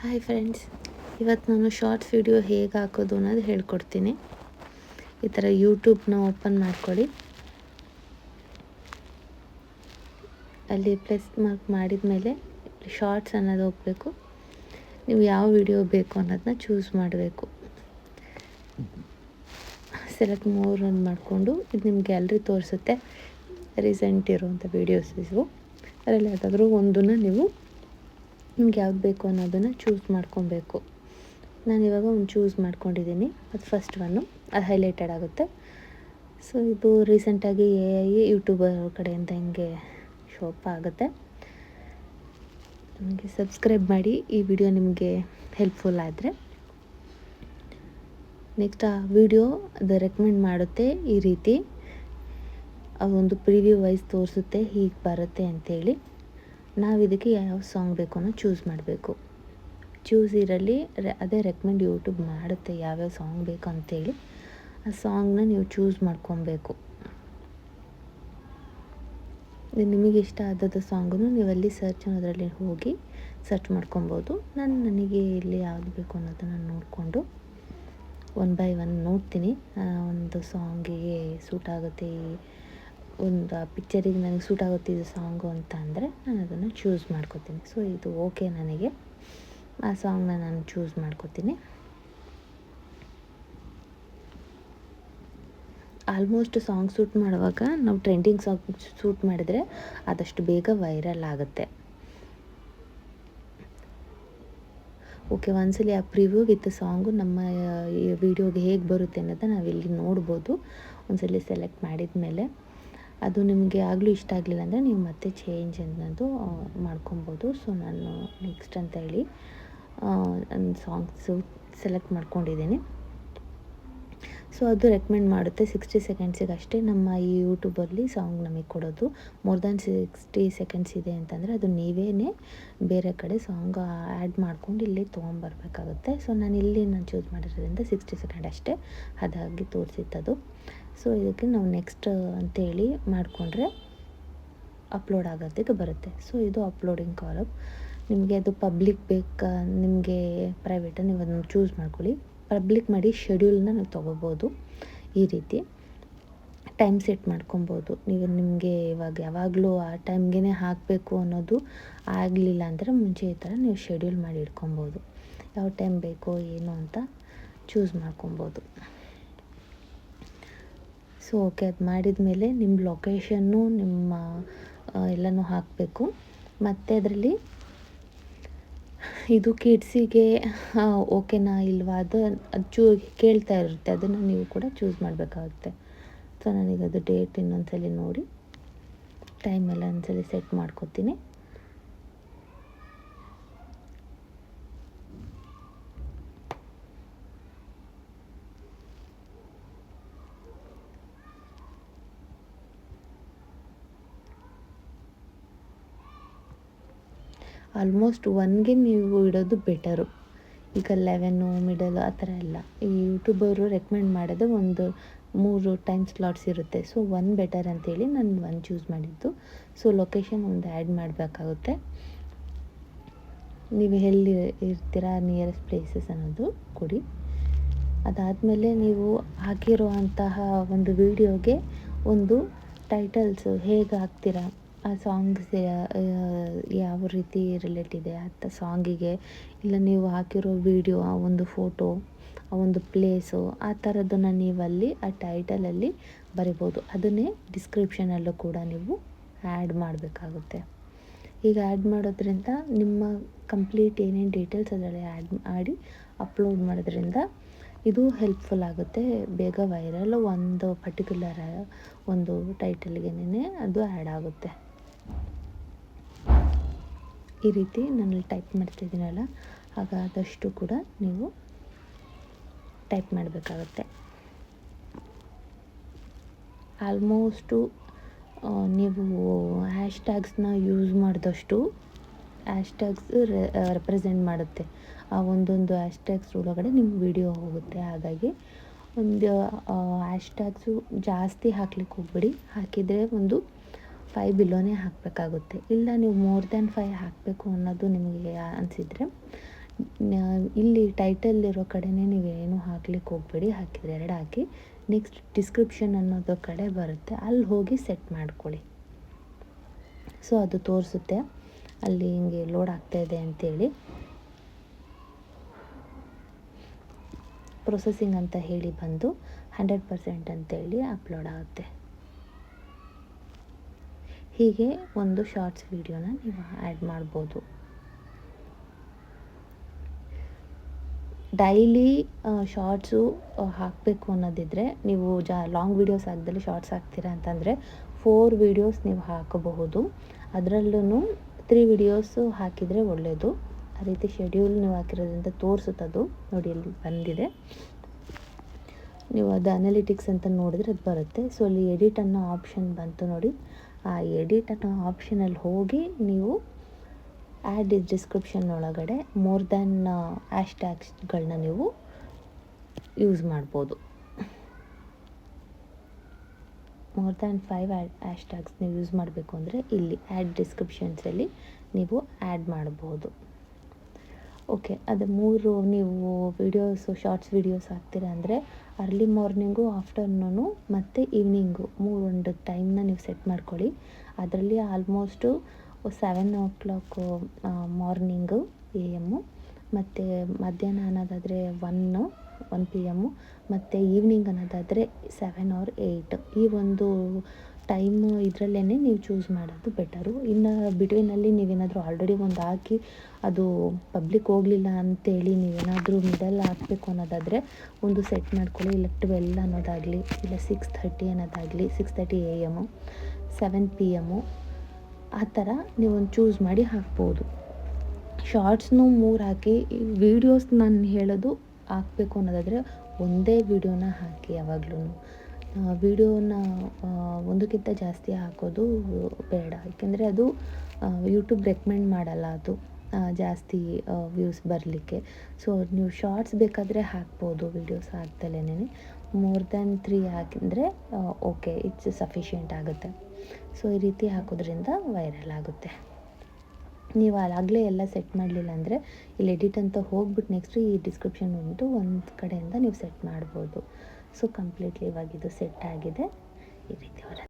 Hi friends, ಇವತ್ತು ನಾನು shorts video ಹೇಗೆ ಹಾಕೋದು ಅನ್ನೋದು ಹೇಳ್ಕೊಡ್ತೀನಿ. ಈ ಥರ ಯೂಟ್ಯೂಬ್ನ ಓಪನ್ ಮಾಡ್ಕೊಳ್ಳಿ. ಅಲ್ಲಿ ಪ್ಲಸ್ ಮಾರ್ಕ್ ಮಾಡಿದ ಮೇಲೆ ಶಾರ್ಟ್ಸ್ ಅನ್ನೋದು ಹೋಗಬೇಕು. ನೀವು ಯಾವ ವಿಡಿಯೋ ಬೇಕು ಅನ್ನೋದನ್ನ ಚೂಸ್ ಮಾಡಬೇಕು. ಸೆಲೆಕ್ಟ್ ಮೋರ್ ಅಂತ ಮಾಡಿಕೊಂಡು ಇದು ನಿಮ್ಮ ಗ್ಯಾಲರಿ ತೋರಿಸುತ್ತೆ. ರೀಸೆಂಟ್ ಇರುವಂಥ ವೀಡಿಯೋಸ್ ಇವು. ಅದರಲ್ಲಿ ಯಾವುದಾದ್ರೂ ಒಂದನ್ನು ನೀವು ನಿಮ್ಗೆ ಯಾವ್ದು ಬೇಕು ಅನ್ನೋದನ್ನು ಚೂಸ್ ಮಾಡ್ಕೊಬೇಕು. ನಾನಿವಾಗ ಒಂದು ಚೂಸ್ ಮಾಡ್ಕೊಂಡಿದ್ದೀನಿ. ಅದು ಫಸ್ಟ್ ಒನ್ನು, ಅದು ಹೈಲೈಟೆಡ್ ಆಗುತ್ತೆ. ಸೊ ಇದು ರೀಸೆಂಟಾಗಿ ಯೂಟ್ಯೂಬರ್ ಕಡೆಯಿಂದ ಹಿಂಗೆ ಶೋಪ್ ಆಗುತ್ತೆ. ನಿಮಗೆ ಸಬ್ಸ್ಕ್ರೈಬ್ ಮಾಡಿ, ಈ ವಿಡಿಯೋ ನಿಮಗೆ ಹೆಲ್ಪ್ಫುಲ್ ಆದರೆ. ನೆಕ್ಸ್ಟ್ ಆ ವಿಡಿಯೋ ಅದು ರೆಕಮೆಂಡ್ ಮಾಡುತ್ತೆ. ಈ ರೀತಿ ಒಂದು ಪ್ರಿವ್ಯೂ ವೈಸ್ ತೋರಿಸುತ್ತೆ, ಹೀಗೆ ಬರುತ್ತೆ ಅಂಥೇಳಿ. ನಾವು ಇದಕ್ಕೆ ಯಾವ ಸಾಂಗ್ ಬೇಕು ಅನ್ನೋ ಚೂಸ್ ಮಾಡಬೇಕು. ಚೂಸ್ ಇರಲಿ ಅದೇ ರೆಕಮೆಂಡ್ ಯೂಟ್ಯೂಬ್ ಮಾಡುತ್ತೆ ಯಾವ್ಯಾವ ಸಾಂಗ್ ಬೇಕು ಅಂತೇಳಿ. ಆ ಸಾಂಗ್ನ ನೀವು ಚೂಸ್ ಮಾಡ್ಕೊಬೇಕು. ನಿಮಗೆ ಇಷ್ಟ ಆದದ್ದು ಸಾಂಗನ್ನು ನೀವಲ್ಲಿ ಸರ್ಚ್ ಅನ್ನೋದ್ರಲ್ಲಿ ಹೋಗಿ ಸರ್ಚ್ ಮಾಡ್ಕೊಬೋದು. ನನಗೆ ಇಲ್ಲಿ ಯಾವುದು ಬೇಕು ಅನ್ನೋದನ್ನು ನೋಡಿಕೊಂಡು ಒನ್ ಬೈ ಒನ್ ನೋಡ್ತೀನಿ. ಒಂದು ಸಾಂಗಿಗೆ ಸೂಟ್ ಆಗುತ್ತೆ, ಒಂದು ಪಿಕ್ಚರಿಗೆ ನನಗೆ ಸೂಟ್ ಆಗುತ್ತೆ ಇದು ಸಾಂಗು ಅಂತ ಅಂದರೆ ನಾನು ಅದನ್ನು ಚೂಸ್ ಮಾಡ್ಕೊತೀನಿ. ಸೊ ಇದು ಓಕೆ, ನನಗೆ ಆ ಸಾಂಗ್ನ ನಾನು ಚೂಸ್ ಮಾಡ್ಕೊತೀನಿ. ಆಲ್ಮೋಸ್ಟ್ ಸಾಂಗ್ ಶೂಟ್ ಮಾಡುವಾಗ ನಾವು ಟ್ರೆಂಡಿಂಗ್ ಸಾಂಗ್ ಶೂಟ್ ಮಾಡಿದರೆ ಆದಷ್ಟು ಬೇಗ ವೈರಲ್ ಆಗುತ್ತೆ. ಓಕೆ, ಒಂದ್ಸಲಿ ಆ ಪ್ರಿವ್ಯೂ ವಿತ್ ಸಾಂಗು ನಮ್ಮ ಈ ವಿಡಿಯೋಗೆ ಹೇಗೆ ಬರುತ್ತೆ ಅನ್ನೋದನ್ನ ನಾವಿಲ್ಲಿ ನೋಡ್ಬೋದು. ಒಂದ್ಸಲಿ ಸೆಲೆಕ್ಟ್ ಮಾಡಿದ ಮೇಲೆ ಅದು ನಿಮಗೆ ಆಗಲೂ ಇಷ್ಟ ಆಗಲಿಲ್ಲ ಅಂದರೆ ನೀವು ಮತ್ತೆ ಚೇಂಜ್ ಅನ್ನೋದು ಮಾಡ್ಕೊಬೋದು. ಸೊ ನಾನು ನೆಕ್ಸ್ಟ್ ಅಂತ ಹೇಳಿ ಒಂದು ಸಾಂಗ್ಸು ಸೆಲೆಕ್ಟ್ ಮಾಡ್ಕೊಂಡಿದ್ದೀನಿ. ಸೊ ಅದು ರೆಕಮೆಂಡ್ ಮಾಡುತ್ತೆ 60 ಸೆಕೆಂಡ್ಸಿಗೆ ಅಷ್ಟೇ ನಮ್ಮ ಈ ಯೂಟ್ಯೂಬಲ್ಲಿ ಸಾಂಗ್ ನಮಗೆ ಕೊಡೋದು. ಮೋರ್ ದ್ಯಾನ್ 60 ಸೆಕೆಂಡ್ಸ್ ಇದೆ ಅಂತಂದರೆ ಅದು ನೀವೇ ಬೇರೆ ಕಡೆ ಸಾಂಗ್ ಆ್ಯಡ್ ಮಾಡ್ಕೊಂಡು ಇಲ್ಲಿ ತೊಗೊಂಬರ್ಬೇಕಾಗುತ್ತೆ. ಸೊ ನಾನು ಚೂಸ್ ಮಾಡಿರೋದ್ರಿಂದ 60 ಸೆಕೆಂಡ್ ಅಷ್ಟೇ ಅದಾಗಿ ತೋರಿಸಿತ್ತದು. ಸೊ ಇದಕ್ಕೆ ನಾವು ನೆಕ್ಸ್ಟ್ ಅಂತೇಳಿ ಮಾಡಿಕೊಂಡ್ರೆ ಅಪ್ಲೋಡ್ ಆಗೋದಕ್ಕೆ ಬರುತ್ತೆ. ಸೊ ಇದು ಅಪ್ಲೋಡಿಂಗ್ ಕಾಲಮ್. ನಿಮಗೆ ಅದು ಪಬ್ಲಿಕ್ ಬೇಕಾ ನಿಮಗೆ ಪ್ರೈವೇಟ, ನೀವು ಅದನ್ನು ಚೂಸ್ ಮಾಡ್ಕೊಳ್ಳಿ. ಪಬ್ಲಿಕ್ ಮಾಡಿ ಶೆಡ್ಯೂಲ್ನ ನಾವು ತೊಗೋಬೋದು. ಈ ರೀತಿ ಟೈಮ್ ಸೆಟ್ ಮಾಡ್ಕೊಬೋದು. ನಿಮಗೆ ಇವಾಗ ಯಾವಾಗಲೂ ಆ ಟೈಮ್ಗೆ ಹಾಕಬೇಕು ಅನ್ನೋದು ಆಗಲಿಲ್ಲ ಅಂದರೆ ಮುಂಚೆ ಈ ಥರ ನೀವು ಶೆಡ್ಯೂಲ್ ಮಾಡಿ ಇಟ್ಕೊಬೋದು. ಯಾವ ಟೈಮ್ ಬೇಕೋ ಏನು ಅಂತ ಚೂಸ್ ಮಾಡ್ಕೊಬೋದು. ಸೊ ಓಕೆ, ಅದು ಮಾಡಿದ ಮೇಲೆ ನಿಮ್ಮ ಲೊಕೇಶನ್ನು ನಿಮ್ಮ ಎಲ್ಲನೂ ಹಾಕಬೇಕು. ಮತ್ತು ಅದರಲ್ಲಿ ಇದು ಕಿಡ್ಸಿಗೆ ಓಕೆನಾ ಇಲ್ವಾ ಅದು ಕೇಳ್ತಾ ಇರುತ್ತೆ. ಅದನ್ನು ನೀವು ಕೂಡ ಚೂಸ್ ಮಾಡಬೇಕಾಗುತ್ತೆ. ಸೊ ನನಗದು ಡೇಟ್ ಇನ್ನೊಂದ್ಸಲಿ ನೋಡಿ ಟೈಮೆಲ್ಲ ಒಂದ್ಸಲಿ ಸೆಟ್ ಮಾಡ್ಕೊತೀನಿ. ಆಲ್ಮೋಸ್ಟ್ 1ಗೆ ನೀವು ಇಡೋದು ಬೆಟರು. ಈಗ 11 ಮಿಡಲ್ ಆ ಥರ ಎಲ್ಲ ಈ ಯೂಟ್ಯೂಬರು ರೆಕಮೆಂಡ್ ಮಾಡೋದು ಒಂದು 3 ಟೈಮ್ ಸ್ಲಾಟ್ಸ್ ಇರುತ್ತೆ. ಸೊ 1 ಬೆಟರ್ ಅಂತೇಳಿ ನಾನು 1 ಚೂಸ್ ಮಾಡಿದ್ದು. ಸೊ ಲೊಕೇಶನ್ ಒಂದು ಆ್ಯಡ್ ಮಾಡಬೇಕಾಗುತ್ತೆ. ನೀವು ಎಲ್ಲಿ ಇರ್ತೀರಾ ನಿಯರೆಸ್ಟ್ ಪ್ಲೇಸಸ್ ಅನ್ನೋದು ಕೊಡಿ. ಅದಾದಮೇಲೆ ನೀವು ಹಾಕಿರುವಂತಹ ಒಂದು ವಿಡಿಯೋಗೆ ಒಂದು ಟೈಟಲ್ಸು ಹೇಗೆ ಹಾಕ್ತೀರಾ, ಆ ಸಾಂಗ್ಸ್ ಯಾವ ರೀತಿ ರಿಲೇಟ್ ಇದೆ ಆ ಸಾಂಗಿಗೆ, ಇಲ್ಲ ನೀವು ಹಾಕಿರೋ ವಿಡಿಯೋ, ಆ ಒಂದು ಫೋಟೋ, ಆ ಒಂದು ಪ್ಲೇಸು, ಆ ಥರದ್ದನ್ನು ನೀವಲ್ಲಿ ಆ ಟೈಟಲಲ್ಲಿ ಬರಿಬೋದು. ಅದನ್ನೇ ಡಿಸ್ಕ್ರಿಪ್ಷನಲ್ಲೂ ಕೂಡ ನೀವು ಆ್ಯಡ್ ಮಾಡಬೇಕಾಗುತ್ತೆ. ಈಗ ಆ್ಯಡ್ ಮಾಡೋದ್ರಿಂದ ನಿಮ್ಮ ಕಂಪ್ಲೀಟ್ ಏನೇನು ಡೀಟೇಲ್ಸ್ ಅದರಲ್ಲಿ ಆ್ಯಡ್ ಮಾಡಿ ಅಪ್ಲೋಡ್ ಮಾಡೋದ್ರಿಂದ ಇದು ಹೆಲ್ಪ್ಫುಲ್ ಆಗುತ್ತೆ. ಬೇಗ ವೈರಲ್ ಒಂದು ಪರ್ಟಿಕ್ಯುಲರ್ ಒಂದು ಟೈಟಲ್ಗೆನೇ ಅದು ಆ್ಯಡ್ ಆಗುತ್ತೆ. ಈ ರೀತಿ ನಾನು ಟೈಪ್ ಮಾಡ್ತಿದ್ದೀನಲ್ಲ, ಹಾಗಾದಷ್ಟು ಕೂಡ ನೀವು ಟೈಪ್ ಮಾಡಬೇಕಾಗುತ್ತೆ. ಆಲ್ಮೋಸ್ಟು ನೀವು ಹ್ಯಾಶ್ಟ್ಯಾಗ್ಸ್ನ ಯೂಸ್ ಮಾಡಿದಷ್ಟು ಹ್ಯಾಶ್ಟ್ಯಾಗ್ಸ್ ರೆಪ್ರೆಸೆಂಟ್ ಮಾಡುತ್ತೆ. ಆ ಒಂದೊಂದು ಹ್ಯಾಶ್ಟ್ಯಾಗ್ಸ್ ಒಳಗಡೆ ನಿಮ್ಮ ವಿಡಿಯೋ ಹೋಗುತ್ತೆ. ಹಾಗಾಗಿ ಒಂದು ಹ್ಯಾಶ್ಟ್ಯಾಗ್ಸು ಜಾಸ್ತಿ ಹಾಕ್ಲಿಕ್ಕೆ ಹೋಗ್ಬೇಡಿ. ಹಾಕಿದರೆ ಒಂದು 5 ಬಿಲೋನೇ ಹಾಕಬೇಕಾಗುತ್ತೆ. ಇಲ್ಲ ನೀವು ಮೋರ್ ದ್ಯಾನ್ 5 ಹಾಕಬೇಕು ಅನ್ನೋದು ನಿಮಗೆ ಅನಿಸಿದರೆ ಇಲ್ಲಿ ಟೈಟಲ್ ಇರೋ ಕಡೆನೇ ನೀವೇನು ಹಾಕ್ಲಿಕ್ಕೆ ಹೋಗಬೇಡಿ, ಹಾಕಿದರೆ 2 ಹಾಕಿ. ನೆಕ್ಸ್ಟ್ ಡಿಸ್ಕ್ರಿಪ್ಷನ್ ಅನ್ನೋದು ಕಡೆ ಬರುತ್ತೆ, ಅಲ್ಲಿ ಹೋಗಿ ಸೆಟ್ ಮಾಡ್ಕೊಳ್ಳಿ. ಸೊ ಅದು ತೋರಿಸುತ್ತೆ ಅಲ್ಲಿ ಹಿಂಗೆ ಲೋಡ್ ಆಗ್ತಾಯಿದೆ ಅಂತೇಳಿ. ಪ್ರೊಸೆಸಿಂಗ್ ಅಂತ ಹೇಳಿ ಬಂದು 100% ಅಂತೇಳಿ ಅಪ್ಲೋಡ್ ಆಗುತ್ತೆ. ಹೀಗೆ ಒಂದು ಶಾರ್ಟ್ಸ್ ವಿಡಿಯೋನ ನೀವು ಆ್ಯಡ್ ಮಾಡ್ಬೋದು. ಡೈಲಿ ಶಾರ್ಟ್ಸು ಹಾಕಬೇಕು ಅನ್ನೋದಿದ್ದರೆ ನೀವು ಲಾಂಗ್ ವೀಡಿಯೋಸ್ ಹಾಕ್ದಲ್ಲಿ ಶಾರ್ಟ್ಸ್ ಹಾಕ್ತೀರಾ ಅಂತಂದರೆ 4 ವೀಡಿಯೋಸ್ ನೀವು ಹಾಕಬಹುದು. ಅದರಲ್ಲೂ 3 ವೀಡಿಯೋಸು ಹಾಕಿದರೆ ಒಳ್ಳೆಯದು. ಆ ರೀತಿ ಶೆಡ್ಯೂಲ್ ನೀವು ಹಾಕಿರೋದ್ರಿಂದ ತೋರಿಸುತ್ತದು. ನೋಡಿ ಅಲ್ಲಿ ಬಂದಿದೆ, ನೀವು ಅದು ಅನಾಲಿಟಿಕ್ಸ್ ಅಂತ ನೋಡಿದ್ರೆ ಅದು ಬರುತ್ತೆ. ಸೊ ಅಲ್ಲಿ ಎಡಿಟ್ ಅನ್ನೋ ಆಪ್ಷನ್ ಬಂತು ನೋಡಿ, ಆ ಎಡಿಟ್ ಅನ್ನೋ ಆಪ್ಷನಲ್ಲಿ ಹೋಗಿ ನೀವು ಆ್ಯಡ್ ಡಿಸ್ಕ್ರಿಪ್ಷನ್ ಒಳಗಡೆ ಮೋರ್ ದ್ಯಾನ್ ಹ್ಯಾಶ್ಟ್ಯಾಗ್ಸ್ಗಳನ್ನ ನೀವು ಯೂಸ್ ಮಾಡ್ಬೋದು. ಮೋರ್ ದ್ಯಾನ್ 5 ಹ್ಯಾಶ್ಟ್ಯಾಗ್ಸ್ ನೀವು ಯೂಸ್ ಮಾಡಬೇಕು ಅಂದರೆ ಇಲ್ಲಿ ಆ್ಯಡ್ ಡಿಸ್ಕ್ರಿಪ್ಷನ್ಸಲ್ಲಿ ನೀವು ಆ್ಯಡ್ ಮಾಡ್ಬೋದು. ಓಕೆ, ಅದು 3 ನೀವು ವೀಡಿಯೋಸು ಶಾರ್ಟ್ಸ್ ವೀಡಿಯೋಸ್ ಹಾಕ್ತೀರಾ ಅಂದರೆ ಅರ್ಲಿ ಮಾರ್ನಿಂಗು, ಆಫ್ಟರ್ನೂನು ಮತ್ತು ಈವ್ನಿಂಗು 3 ಟೈಮ್ನ ನೀವು ಸೆಟ್ ಮಾಡ್ಕೊಳ್ಳಿ. ಅದರಲ್ಲಿ ಆಲ್ಮೋಸ್ಟು 7 o'clock ಮಾರ್ನಿಂಗು AM, ಮತ್ತು ಮಧ್ಯಾಹ್ನ ಅನ್ನೋದಾದರೆ 1 PM, ಮತ್ತು ಈವ್ನಿಂಗ್ ಅನ್ನೋದಾದರೆ 7 or 8. ಈ ಒಂದು ಟೈಮು ಇದರಲ್ಲೇ ನೀವು ಚೂಸ್ ಮಾಡೋದು ಬೆಟರು. ಇನ್ನು ಬಿಟ್ವೀನಲ್ಲಿ ನೀವೇನಾದರೂ ಆಲ್ರೆಡಿ ಒಂದು ಹಾಕಿ ಅದು ಪಬ್ಲಿಕ್ ಹೋಗಲಿಲ್ಲ ಅಂತೇಳಿ ನೀವೇನಾದರೂ ಮಿಡಲ್ ಹಾಕಬೇಕು ಅನ್ನೋದಾದರೆ ಒಂದು ಸೆಟ್ ಮಾಡ್ಕೊಳ್ಳಿ. ಇಲ್ಲ 12 ಅನ್ನೋದಾಗಲಿ, ಇಲ್ಲ 6:30 ಅನ್ನೋದಾಗಲಿ, 6:30 AM, 7 PM, ಆ ಥರ ನೀವೊಂದು ಚೂಸ್ ಮಾಡಿ ಹಾಕ್ಬೋದು. ಶಾರ್ಟ್ಸ್ನೂ 3 ಹಾಕಿ. ವೀಡಿಯೋಸ್ ನಾನು ಹೇಳೋದು ಹಾಕಬೇಕು ಅನ್ನೋದಾದರೆ ಒಂದೇ ವೀಡಿಯೋನ ಹಾಕಿ. ಯಾವಾಗಲೂ ವೀಡಿಯೋನ ಒಂದಕ್ಕಿಂತ ಜಾಸ್ತಿ ಹಾಕೋದು ಬೇಡ, ಏಕೆಂದರೆ ಅದು ಯೂಟ್ಯೂಬ್ ರೆಕಮೆಂಡ್ ಮಾಡಲ್ಲ ಅದು ಜಾಸ್ತಿ ವ್ಯೂಸ್ ಬರಲಿಕ್ಕೆ. ಸೊ ನೀವು ಶಾರ್ಟ್ಸ್ ಬೇಕಾದರೆ ಹಾಕ್ಬೋದು, ವೀಡಿಯೋಸ್ ಹಾಕ್ದಲೇ. ಮೋರ್ ದ್ಯಾನ್ 3 ಹಾಕಿದರೆ ಓಕೆ, ಇಟ್ಸ್ ಸಫಿಷಿಯೆಂಟ್ ಆಗುತ್ತೆ. ಸೊ ಈ ರೀತಿ ಹಾಕೋದ್ರಿಂದ ವೈರಲ್ ಆಗುತ್ತೆ. ನೀವು ಆಗಲೇ ಎಲ್ಲ ಸೆಟ್ ಮಾಡಲಿಲ್ಲ ಅಂದರೆ ಇಲ್ಲಿ ಎಡಿಟ್ ಅಂತ ಹೋಗ್ಬಿಟ್ಟು ನೆಕ್ಸ್ಟು ಈ ಡಿಸ್ಕ್ರಿಪ್ಷನ್ ಒಂದು ಕಡೆಯಿಂದ ನೀವು ಸೆಟ್ ಮಾಡ್ಬೋದು. ಸೊ ಕಂಪ್ಲೀಟ್ಲಿ ಇವಾಗ ಇದು ಸೆಟ್ ಆಗಿದೆ. ಈ ರೀತಿ ಬರುತ್ತೆ.